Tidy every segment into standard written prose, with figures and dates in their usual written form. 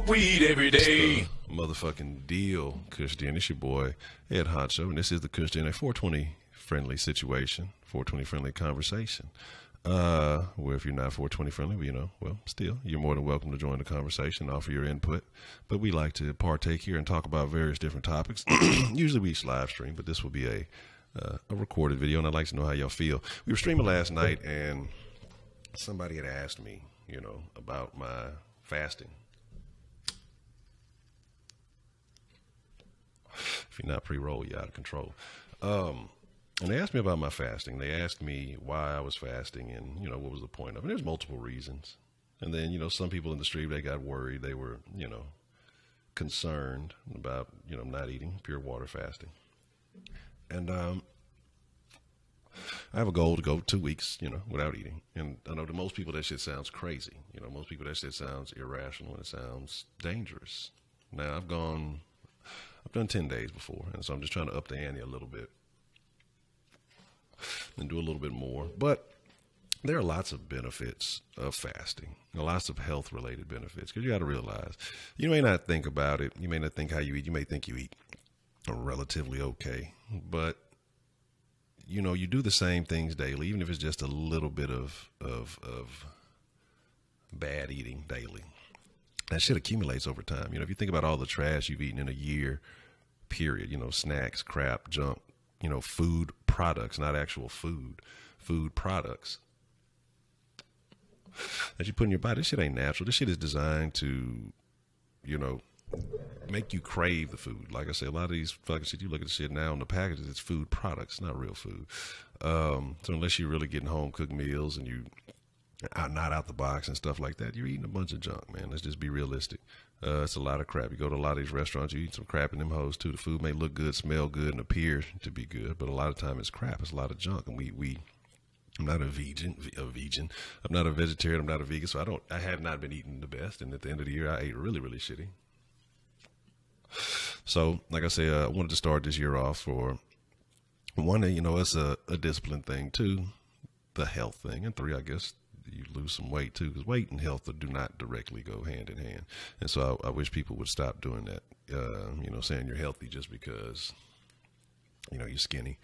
smoke weed every day. Motherfucking deal, Kush Den. It's your boy, Ed Honcho, and this is the Kush Den, a 420 friendly situation, 420 friendly conversation. Where if you're not 420 friendly, well, still, you're more than welcome to join the conversation, offer your input. But we like to partake here and talk about various different topics. Usually we live stream, but this will be a recorded video, and I'd like to know how y'all feel. We were streaming last night, and somebody had asked me, about my fasting. If you're not pre-roll, you're out of control. And they asked me about my fasting. They asked me why I was fasting and, what was the point of it. There's multiple reasons. And then, some people in the street, they got worried. They were, concerned about, not eating, pure water fasting. And I have a goal to go 2 weeks, without eating. And I know to most people that shit sounds crazy. Most people that shit sounds irrational and it sounds dangerous. Now, I've done 10 days before, and so I'm just trying to up the ante a little bit and do a little bit more. But there are lots of benefits of fasting, lots of health-related benefits, because you got to realize, you may not think about it, you may not think how you eat, you may think you eat relatively okay, but you do the same things daily, even if it's just a little bit of bad eating daily. That shit accumulates over time. If you think about all the trash you've eaten in a year period, snacks, crap, junk, food products, not actual food products that you put in your body. This shit ain't natural. This shit is designed to, make you crave the food. Like I say, a lot of these fucking shit, you look at the shit now on the packages, it's food products, not real food. So unless you're really getting home cooked meals and you are not out the box and stuff like that, you're eating a bunch of junk, man. Let's just be realistic. It's a lot of crap. You go to a lot of these restaurants, you eat some crap in them hoes too. The food may look good, smell good, and appear to be good, but a lot of time it's crap. It's a lot of junk. And I'm not a vegan. I'm not a vegetarian. I'm not a vegan. So I have not been eating the best. And at the end of the year, I ate really, really shitty. So, like I said, I wanted to start this year off for one, it's a discipline thing. Two, the health thing. And three, I guess you lose some weight too, because weight and health do not directly go hand in hand. And so I wish people would stop doing that. Saying you're healthy just because, you're skinny,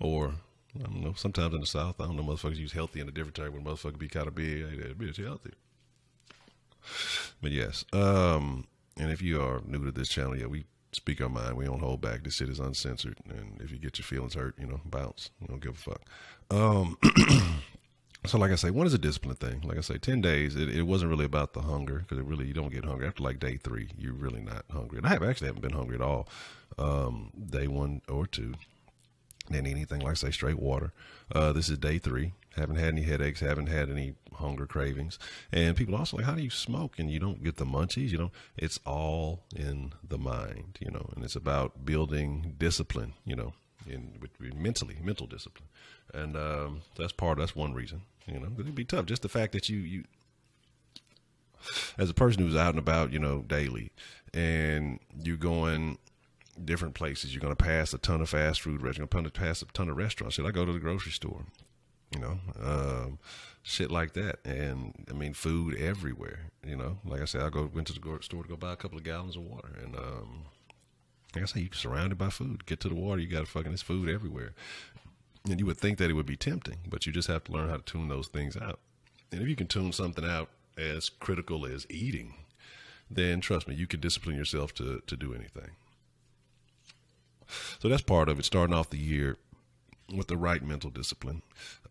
or I don't know. Sometimes in the South, I don't know, motherfuckers use healthy in a different term when motherfuckers be kind of big. Hey, that bitch healthy. But yes, and if you are new to this channel, we speak our mind. We don't hold back. This shit is uncensored. And if you get your feelings hurt, bounce. We don't give a fuck. So like I say, one is a discipline thing. Like I say, 10 days, it wasn't really about the hunger, because you don't get hungry. After like day 3, you're really not hungry. And I actually haven't been hungry at all. Day 1 or 2. Didn't eat anything, like I say, straight water. This is day 3. Haven't had any headaches, haven't had any hunger cravings. And people also like, how do you smoke and you don't get the munchies? It's all in the mind, and it's about building discipline, mental discipline. And that's one reason, it'd be tough. Just the fact that you as a person who's out and about, daily, and you're going different places, you're going to pass a ton of fast food restaurants, you're going to pass a ton of restaurants. Shit, I go to the grocery store, shit like that. And I mean, food everywhere, like I said, went to the store to go buy a couple of gallons of water. And, like I say, you're surrounded by food. Get to the water, you got there's food everywhere. And you would think that it would be tempting, but you just have to learn how to tune those things out. And if you can tune something out as critical as eating, then trust me, you can discipline yourself to do anything. So that's part of it, starting off the year with the right mental discipline.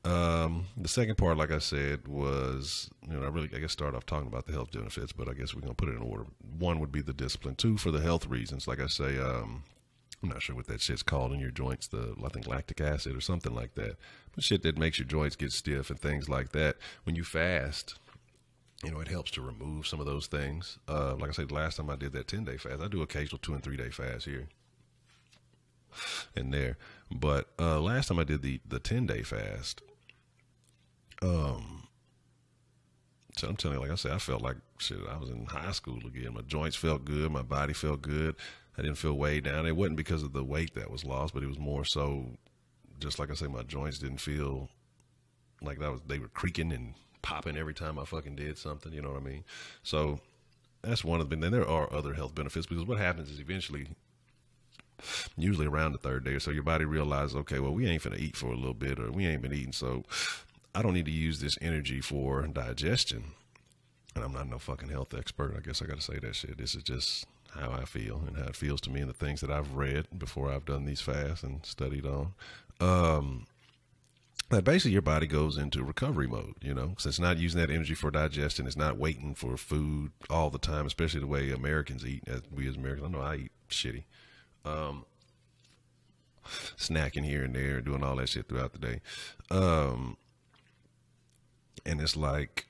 The second part, like I said, was, I guess start off talking about the health benefits, but I guess we're going to put it in order. 1 would be the discipline. 2, for the health reasons. Like I say, I'm not sure what that shit's called in your joints, I think lactic acid or something like that. But shit that makes your joints get stiff and things like that. When you fast, it helps to remove some of those things. Like I said, the last time I did that 10-day fast, I do occasional 2 and 3 day fast here and there. But last time I did the 10-day fast, so I'm telling you, like I said, I felt like shit. I was in high school again. My joints felt good. My body felt good. I didn't feel weighed down. It wasn't because of the weight that was lost, but it was more so, just like I say, my joints didn't feel like they were creaking and popping every time I fucking did something. You know what I mean? So that's one of them. Then there are other health benefits, because what happens is eventually, usually around the third day or so, your body realizes, okay, well, we ain't finna eat for a little bit, or we ain't been eating, so I don't need to use this energy for digestion. And I'm not no fucking health expert. I guess I got to say that shit. This is just how I feel and how it feels to me, and the things that I've read before I've done these fasts and studied on. That basically your body goes into recovery mode, you know, because it's not using that energy for digestion. It's not waiting for food all the time, especially the way Americans eat. As we as Americans, I know I eat shitty. Snacking here and there, doing all that shit throughout the day. And it's like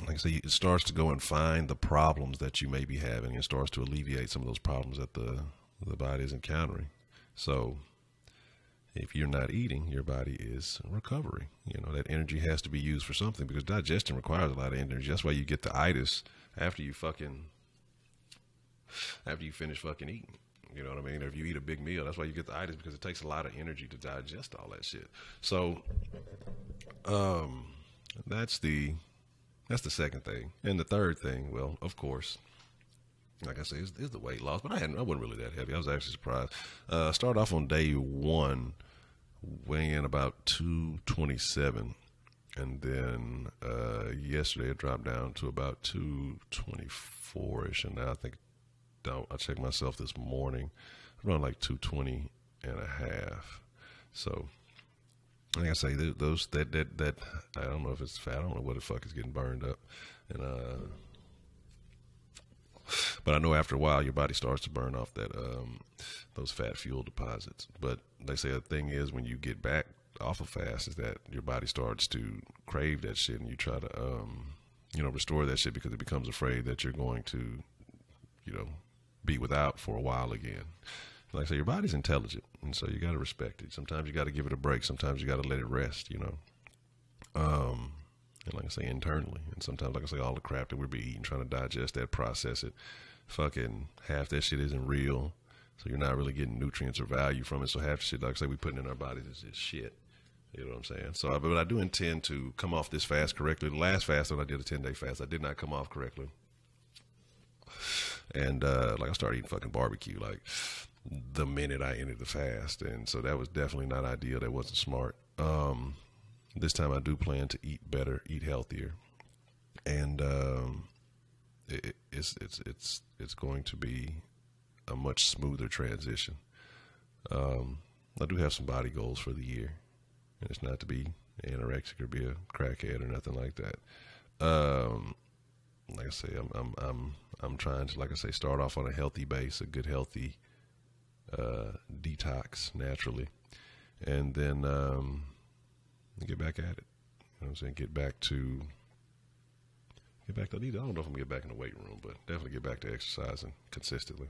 I say, it starts to go and find the problems that you may be having, and starts to alleviate some of those problems that the body is encountering. So if you're not eating, your body is recovering. You know, that energy has to be used for something, because digestion requires a lot of energy. That's why you get the itis after you finish fucking eating. You know what I mean? Or if you eat a big meal, that's why you get the itis, because it takes a lot of energy to digest all that shit. So, that's the second thing. And the third thing, well, of course, like I say, is the weight loss. But I wasn't really that heavy. I was actually surprised. Started off on day one, weighing in about 227. And then yesterday it dropped down to about 224-ish. And now I think, I checked myself this morning, around like 220 and a half. So, like I say, those that I don't know if it's fat. I don't know what the fuck is getting burned up. And but I know after a while your body starts to burn off that those fat fuel deposits. But they say the thing is, when you get back off of fast, is that your body starts to crave that shit, and you try to restore that shit, because it becomes afraid that you're going to be without for a while again. Like I say, your body's intelligent, and so you got to respect it. Sometimes you got to give it a break. Sometimes you got to let it rest, And like I say, internally. And sometimes, like I say, all the crap that we're eating, trying to digest that, process it, fucking half that shit isn't real. So you're not really getting nutrients or value from it. So half the shit, like I say, we putting in our bodies is just shit. You know what I'm saying? So, but I do intend to come off this fast correctly. The last fast that I did, a 10-day fast, I did not come off correctly. And like I started eating fucking barbecue like the minute I entered the fast, and so that was definitely not ideal. That wasn't smart. This time I do plan to eat better, eat healthier, and it's going to be a much smoother transition. I do have some body goals for the year, and it's not to be anorexic or be a crackhead or nothing like that. Like I say, I'm trying to, like I say, start off on a healthy base, a good healthy detox naturally, and then get back at it. You know what I'm saying? Get back to. I don't know if I'm gonna get back in the weight room, but definitely get back to exercising consistently,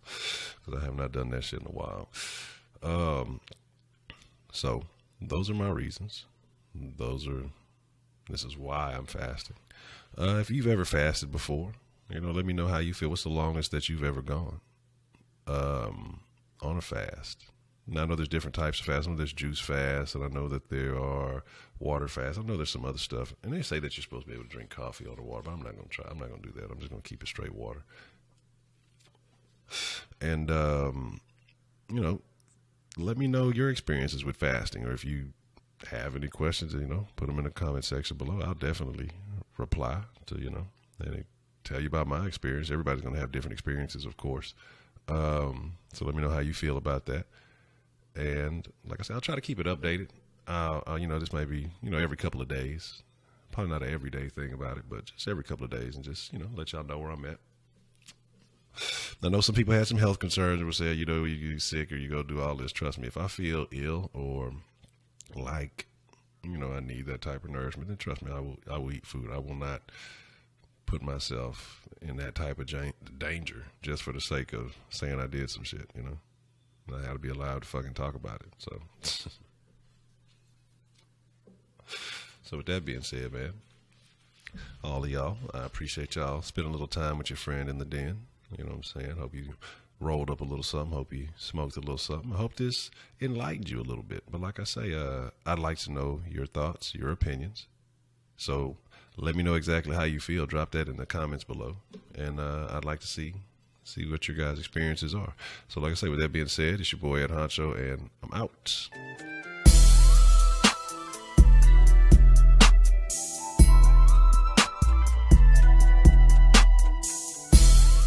because I have not done that shit in a while. So those are my reasons. This is why I'm fasting. If you've ever fasted before, let me know how you feel. What's the longest that you've ever gone on a fast? Now, I know there's different types of fast. I know there's juice fast, and I know that there are water fasts. I know there's some other stuff. And they say that you're supposed to be able to drink coffee or water, but I'm not going to try. I'm not going to do that. I'm just going to keep it straight water. And, let me know your experiences with fasting, or if you have any questions, put them in the comment section below. I'll definitely reply to, and tell you about my experience. Everybody's going to have different experiences, of course. So let me know how you feel about that. And like I said, I'll try to keep it updated. This might be, every couple of days. Probably not an everyday thing about it, but just every couple of days, and just, let y'all know where I'm at. I know some people had some health concerns and would say, you get sick or you go do all this. Trust me, if I feel ill or like, I need that type of nourishment, then trust me, I will eat food. I will not put myself in that type of danger just for the sake of saying I did some shit, I had to be allowed to fucking talk about it. So, so with that being said, man, all of y'all, I appreciate y'all spending a little time with your friend in the den. You know what I'm saying? Hope you rolled up a little something. Hope you smoked a little something. I hope this enlightened you a little bit. But like I say, I'd like to know your thoughts, your opinions. So let me know exactly how you feel. Drop that in the comments below, and I'd like to see what your guys' experiences are. So like I say, with that being said, it's your boy Ed Honcho, and I'm out.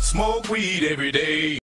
Smoke weed every day.